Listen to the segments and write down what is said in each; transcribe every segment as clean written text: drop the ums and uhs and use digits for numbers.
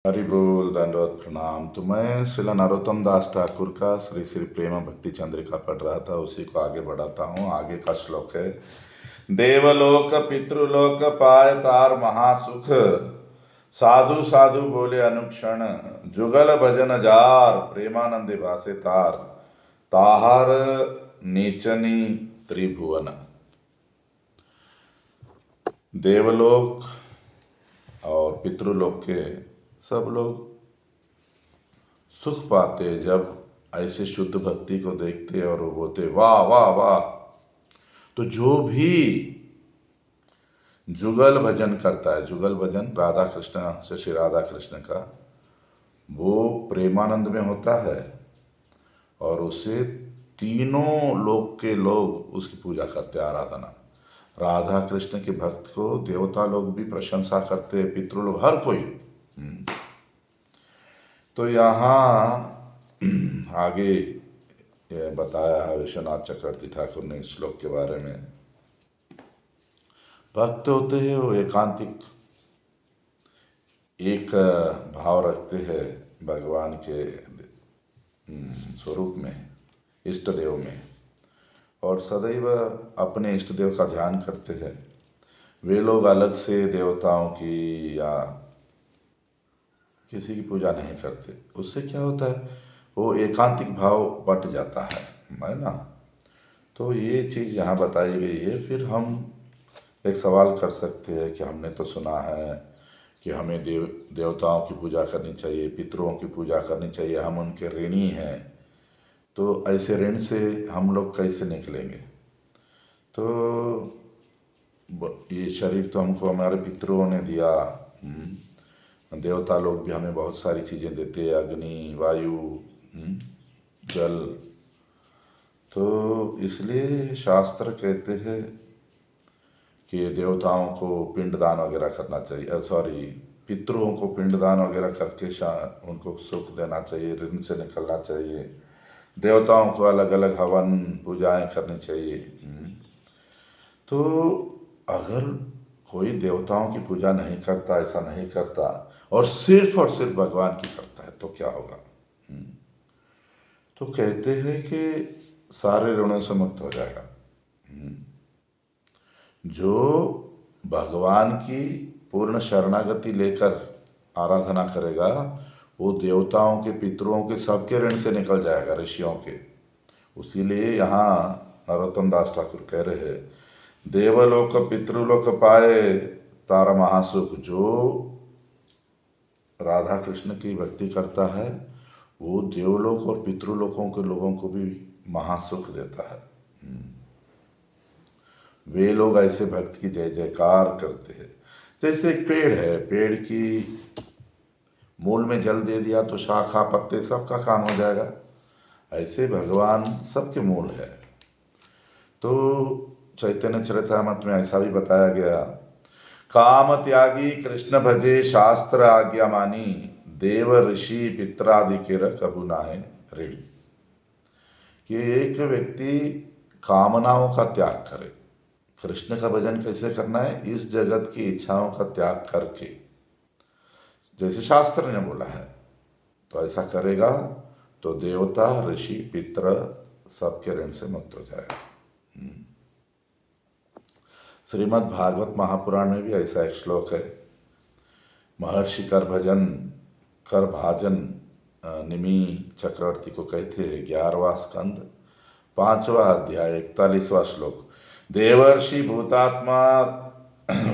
हरि बोल दंडवत प्रणाम। तो मैं श्रीला नरोत्तम दास ठाकुर का श्री श्री प्रेम भक्ति चंद्रिका पढ़ रहा था, उसी को आगे बढ़ाता हूँ। आगे का श्लोक है, देवलोक पितृलोक पाय तार महासुख, साधु साधु बोले अनुक्षण, जुगल भजन जार प्रेमानंद भासे तार, ताहार नीचनी त्रिभुवन। देवलोक और पितृलोक के सब लोग सुख पाते जब ऐसे शुद्ध भक्ति को देखते और वो बोलते वाह वाह वाह। तो जो भी जुगल भजन करता है, जुगल भजन राधा कृष्ण से श्री राधा कृष्ण का, वो प्रेमानंद में होता है और उसे तीनों लोक के लोग उसकी पूजा करते, आराधना। राधा कृष्ण के भक्त को देवता लोग भी प्रशंसा करते, पितृलोग, हर कोई। तो यहाँ आगे ये बताया है विश्वनाथ चक्रवर्ती ठाकुर ने इस श्लोक के बारे में। भक्त होते हैं वो एकांतिक एक भाव रखते हैं भगवान के स्वरूप में, इष्ट देव में, और सदैव अपने इष्ट देव का ध्यान करते हैं। वे लोग अलग से देवताओं की या किसी की पूजा नहीं करते। उससे क्या होता है, वो एकांतिक भाव बट जाता है ना। तो ये चीज़ यहाँ बताई गई है। फिर हम एक सवाल कर सकते हैं कि हमने तो सुना है कि हमें देवताओं की पूजा करनी चाहिए, पितरों की पूजा करनी चाहिए, हम उनके ऋणी हैं। तो ऐसे ऋण से हम लोग कैसे निकलेंगे? तो ये शरीर तो हमको हमारे पितरों ने दिया। देवता लोग भी हमें बहुत सारी चीज़ें देते हैं, अग्नि, वायु, जल। तो इसलिए शास्त्र कहते हैं कि देवताओं को पिंडदान वगैरह करना चाहिए, सॉरी, पितरों को पिंडदान वगैरह करके उनको सुख देना चाहिए, ऋण से निकलना चाहिए। देवताओं को अलग अलग हवन पूजाएं करनी चाहिए। तो अगर कोई देवताओं की पूजा नहीं करता, ऐसा नहीं करता, और सिर्फ भगवान की करता है, तो क्या होगा? तो कहते हैं कि सारे ऋणों से मुक्त हो जाएगा। जो भगवान की पूर्ण शरणागति लेकर आराधना करेगा, वो देवताओं के, पितरों के, सबके ऋण से निकल जाएगा, ऋषियों के। उसीलिए यहाँ नरोत्तम दास ठाकुर कह रहे हैं, देवलोक पितृलोक पाए तारा महासुख। जो राधा कृष्ण की भक्ति करता है वो देवलोक और पितृलोकों के लोगों को भी महासुख देता है। वे लोग ऐसे भक्त की जय जयकार करते हैं। जैसे एक पेड़ है, पेड़ की मूल में जल दे दिया तो शाखा पत्ते सबका काम हो जाएगा। ऐसे भगवान सबके मूल है। तो चैतन्य चरितामृत में ऐसा भी बताया गया, काम त्यागी कृष्ण भजे शास्त्र आज्ञा मानी, देव ऋषि पित्रादि के कबू नाहे ऋणी। कि एक व्यक्ति कामनाओं का त्याग करे। कृष्ण का भजन कैसे करना है? इस जगत की इच्छाओं का त्याग करके, जैसे शास्त्र ने बोला है, तो ऐसा करेगा तो देवता, ऋषि, पितर सबके ऋण से मुक्त हो जाएगा। श्रीमद् भागवत महापुराण में भी ऐसा एक श्लोक है, महर्षि कर भाजन निमि चक्रवर्ती को कहते हैं, 11वां स्कंद 5वां अध्याय 41वां श्लोक। देवर्षि भूतात्मा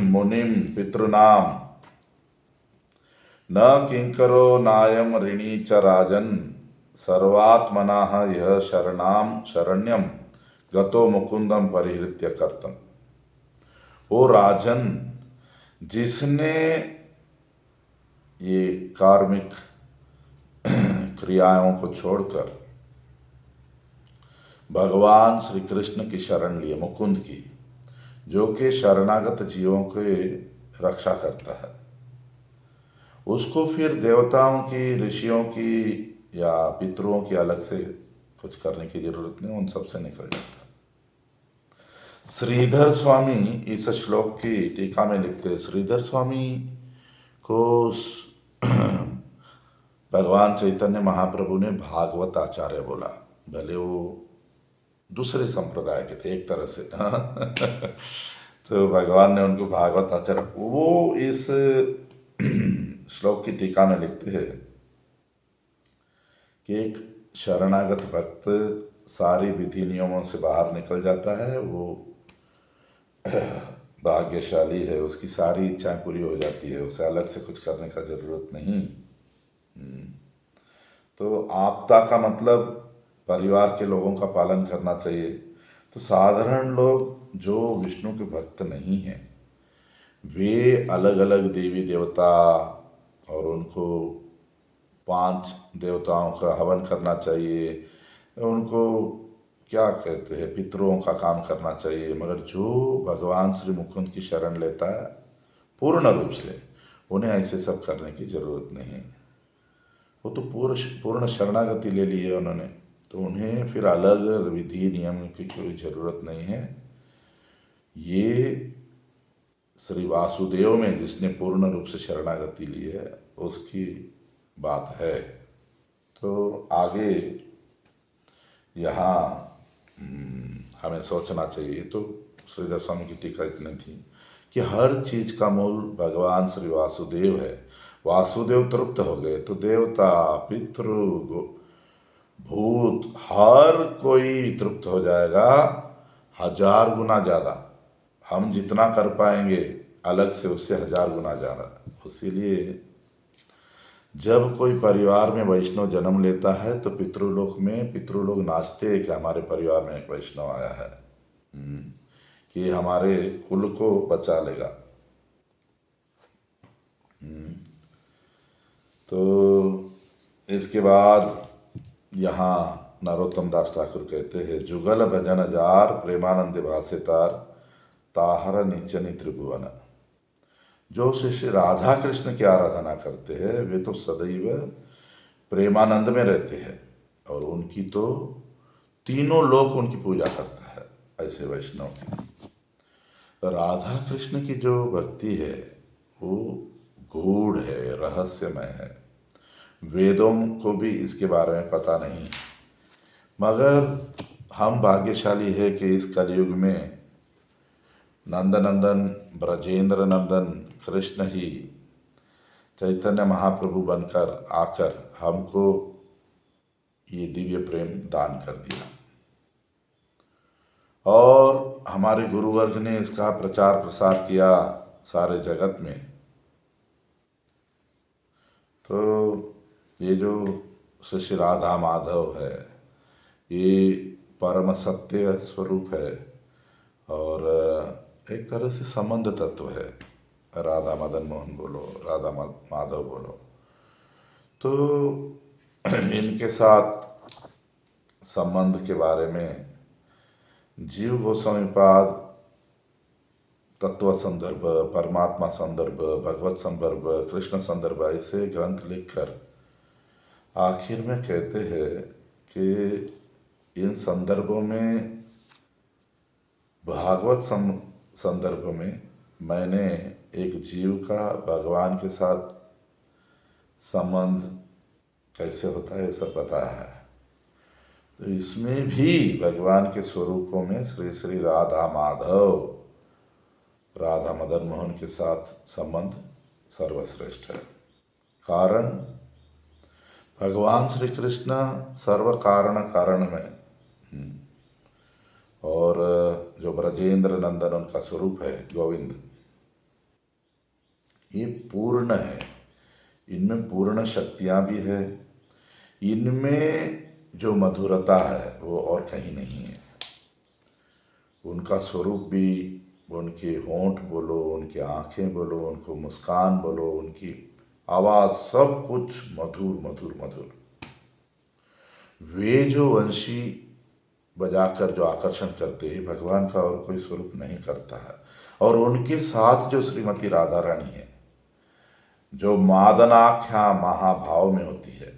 मुनिम पितृनाम, न किंकरो नायम ऋणी च राजन, सर्वात्मना यह शरण्यम गतो मुकुंदम परिहृत्य कर्तम। ओ राजन, जिसने ये कार्मिक क्रियाओं को छोड़कर भगवान श्री कृष्ण की शरण लिए, मुकुंद की, जो कि शरणागत जीवों के रक्षा करता है, उसको फिर देवताओं की, ऋषियों की या पितरों की अलग से कुछ करने की जरूरत नहीं, उन सब से निकल जाता है। श्रीधर स्वामी इस श्लोक की टीका में लिखते हैं, श्रीधर स्वामी को भगवान चैतन्य महाप्रभु ने भागवत आचार्य बोला, भले वो दूसरे संप्रदाय के थे एक तरह से। तो भगवान ने उनको भागवत आचार्य, वो इस श्लोक की टीका में लिखते हैं कि एक शरणागत भक्त सारी विधि नियमों से बाहर निकल जाता है, वो भाग्यशाली है, उसकी सारी इच्छाएं पूरी हो जाती है, उसे अलग से कुछ करने का ज़रूरत नहीं। तो आपदा का मतलब परिवार के लोगों का पालन करना चाहिए। तो साधारण लोग जो विष्णु के भक्त नहीं हैं, वे अलग अलग देवी देवता और उनको 5 देवताओं का हवन करना चाहिए, उनको क्या कहते हैं पितरों का काम करना चाहिए। मगर जो भगवान श्री मुकुंद की शरण लेता है पूर्ण रूप से, उन्हें ऐसे सब करने की ज़रूरत नहीं है। वो तो पूर्ण शरणागति ले ली है उन्होंने, तो उन्हें फिर अलग विधि नियम की कोई ज़रूरत नहीं है। ये श्री वासुदेव में जिसने पूर्ण रूप से शरणागति ली है उसकी बात है। तो आगे यहाँ हमें सोचना चाहिए। तो श्रीधर स्वामी की टीका इतनी थी कि हर चीज़ का मूल भगवान श्री वासुदेव है। वासुदेव तृप्त हो गए तो देवता पितृ भूत हर कोई तृप्त हो जाएगा, 1000 गुना ज़्यादा। हम जितना कर पाएंगे अलग से उससे 1000 गुना ज़्यादा। इसीलिए जब कोई परिवार में वैष्णव जन्म लेता है तो पितृलोक नाचते हैं कि हमारे परिवार में एक वैष्णव आया है, कि हमारे कुल को बचा लेगा। तो इसके बाद यहाँ नरोत्तम दास ठाकुर कहते हैं, जुगल भजन जार प्रेमानंद भाषितार ताहर नीचनी त्रिभुवन। जो शिष्य राधा कृष्ण की आराधना करते हैं वे तो सदैव प्रेमानंद में रहते हैं और उनकी तो तीनों लोक उनकी पूजा करता है। ऐसे वैष्णव की राधा कृष्ण की जो भक्ति है वो गूढ़ है, रहस्यमय है। वेदों को भी इसके बारे में पता नहीं, मगर हम भाग्यशाली है कि इस कलयुग में नंदनंदन ब्रजेंद्र नंदन कृष्ण ही चैतन्य महाप्रभु बनकर आकर हमको ये दिव्य प्रेम दान कर दिया और हमारे गुरुवर्ग ने इसका प्रचार प्रसार किया सारे जगत में। तो ये जो श्री राधा माधव है ये परम सत्य स्वरूप है और एक तरह से संबंध तत्व है। राधा मदन मोहन बोलो, राधा माधव बोलो, तो इनके साथ संबंध के बारे में जीव गोस्वामी पाद तत्व संदर्भ, परमात्मा संदर्भ, भगवत संदर्भ, कृष्ण संदर्भ ऐसे ग्रंथ लिखकर आखिर में कहते हैं कि इन संदर्भों में भागवत संदर्भ में मैंने एक जीव का भगवान के साथ संबंध कैसे होता है ये सब बताया है। तो इसमें भी भगवान के स्वरूपों में श्री श्री राधा माधव, राधा मदन मोहन के साथ संबंध सर्वश्रेष्ठ है। कारण भगवान श्री कृष्ण सर्व कारण में और जो ब्रजेंद्र नंदन उनका स्वरूप है गोविंद, ये पूर्ण है। इनमें पूर्ण शक्तियाँ भी है, इनमें जो मधुरता है वो और कहीं नहीं है। उनका स्वरूप भी, उनके होंठ बोलो, उनकी आँखें बोलो, उनको मुस्कान बोलो, उनकी आवाज़, सब कुछ मधुर मधुर मधुर। वे जो वंशी बजाकर जो आकर्षण करते हैं भगवान का और कोई स्वरूप नहीं करता है। और उनके साथ जो श्रीमती राधा रानी है जो मादनाख्या महाभाव में होती है,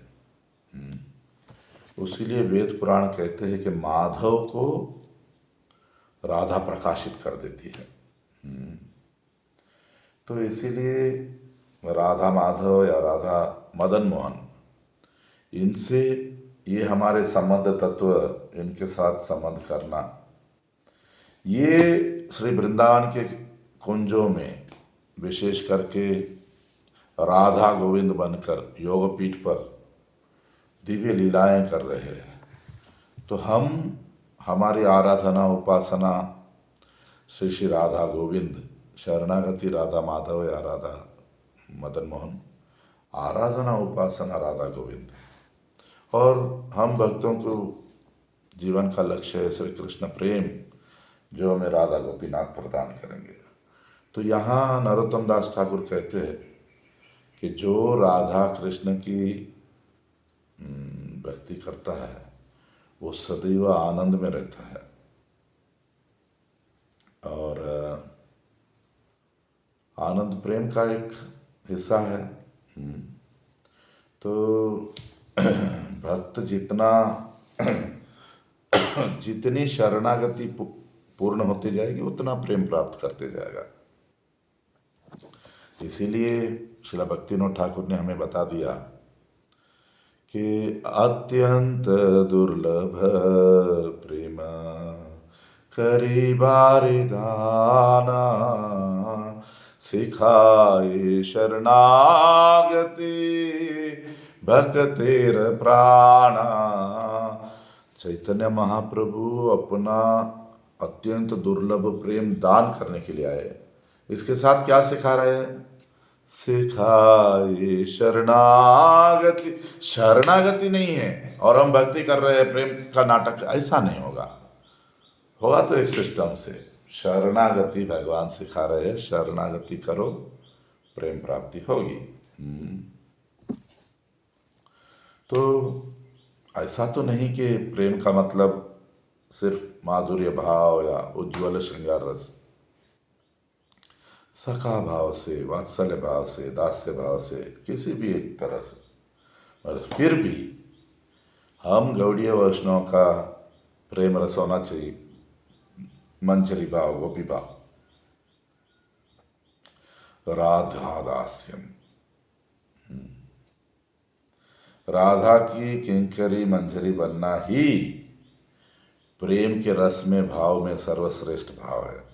उसीलिए वेद पुराण कहते हैं कि माधव को राधा प्रकाशित कर देती है। तो इसीलिए राधा माधव या राधा मदन मोहन इनसे ये हमारे संबंध तत्व, इनके साथ संबंध करना, ये श्री वृंदावन के कुंजों में विशेष करके राधा गोविंद बनकर योगपीठ पर दिव्य लीलाएं कर रहे हैं। तो हम हमारी आराधना उपासना श्री श्री राधा गोविंद, शरणागति राधा माधव या राधा मदन मोहन, आराधना उपासना राधा गोविंद, और हम भक्तों को जीवन का लक्ष्य है श्री कृष्ण प्रेम, जो हमें राधा गोपीनाथ प्रदान करेंगे। तो यहाँ नरोत्तम दास ठाकुर कहते हैं कि जो राधा कृष्ण की भक्ति करता है वो सदैव आनंद में रहता है। और आनंद प्रेम का एक हिस्सा है। तो भक्त जितनी शरणागति पूर्ण होती जाएगी उतना प्रेम प्राप्त करते जाएगा। इसीलिए श्रील भक्तिविनोद ठाकुर ने हमें बता दिया कि अत्यंत दुर्लभ प्रेम करी बारी दाना, सिखाए शरणागति भक्तेर प्राणा। चैतन्य महाप्रभु अपना अत्यंत दुर्लभ प्रेम दान करने के लिए आए। इसके साथ क्या सिखा रहे हैं? सिखाए शरणागति। शरणागति नहीं है और हम भक्ति कर रहे हैं, प्रेम का नाटक, ऐसा नहीं होगा। होगा तो एक सिस्टम से। शरणागति भगवान सिखा रहे हैं, शरणागति करो, प्रेम प्राप्ति होगी। तो ऐसा तो नहीं कि प्रेम का मतलब सिर्फ माधुर्य भाव या उज्ज्वल श्रृंगार रस। सखा भाव से, वात्सल्य भाव से, दास्य भाव से, किसी भी एक तरह से। और फिर भी हम गौड़ीय वैष्णव का प्रेम रस होना चाहिए, मंजरी भाव, गोपी भाव, राधा दास्यम। राधा की किंकरी मंजरी बनना ही प्रेम के रस में, भाव में सर्वश्रेष्ठ भाव है।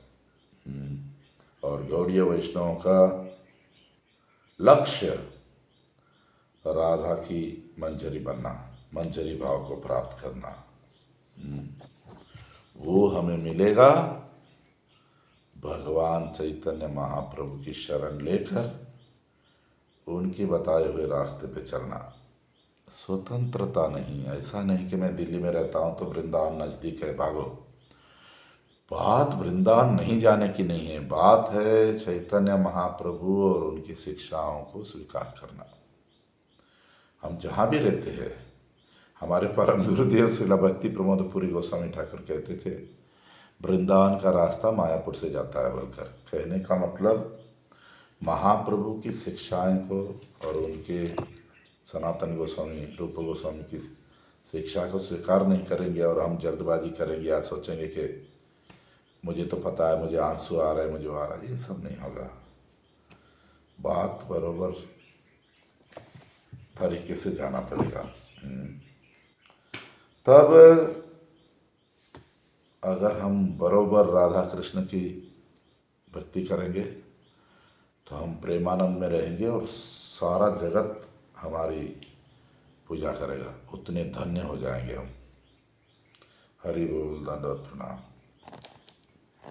और गौड़ीय वैष्णव का लक्ष्य राधा की मंजरी बनना, मंजरी भाव को प्राप्त करना। वो हमें मिलेगा भगवान चैतन्य महाप्रभु की शरण लेकर उनके बताए हुए रास्ते पे चलना। स्वतंत्रता नहीं, ऐसा नहीं कि मैं दिल्ली में रहता हूँ तो वृंदावन नज़दीक है, भागो। बात वृंदावन नहीं जाने की नहीं है, बात है चैतन्य महाप्रभु और उनकी शिक्षाओं को स्वीकार करना। हम जहाँ भी रहते हैं, हमारे परम गुरुदेव श्रील भक्ति प्रमोद पुरी गोस्वामी ठाकुर कहते थे, वृंदावन का रास्ता मायापुर से जाता है बोलकर। कहने का मतलब महाप्रभु की शिक्षाएं को और उनके सनातन गोस्वामी, रूप गोस्वामी की शिक्षा को स्वीकार नहीं करेंगे और हम जल्दबाजी करेंगे या सोचेंगे कि मुझे तो पता है, मुझे आंसू आ रहा है, मुझे आ रहा है, ये सब नहीं होगा। बात बरोबर तरीके से जाना पड़ेगा। तब अगर हम बरोबर राधा कृष्ण की भक्ति करेंगे तो हम प्रेमानंद में रहेंगे और सारा जगत हमारी पूजा करेगा। उतने धन्य हो जाएंगे हम। हरि बोल, दंडवत प्रणाम।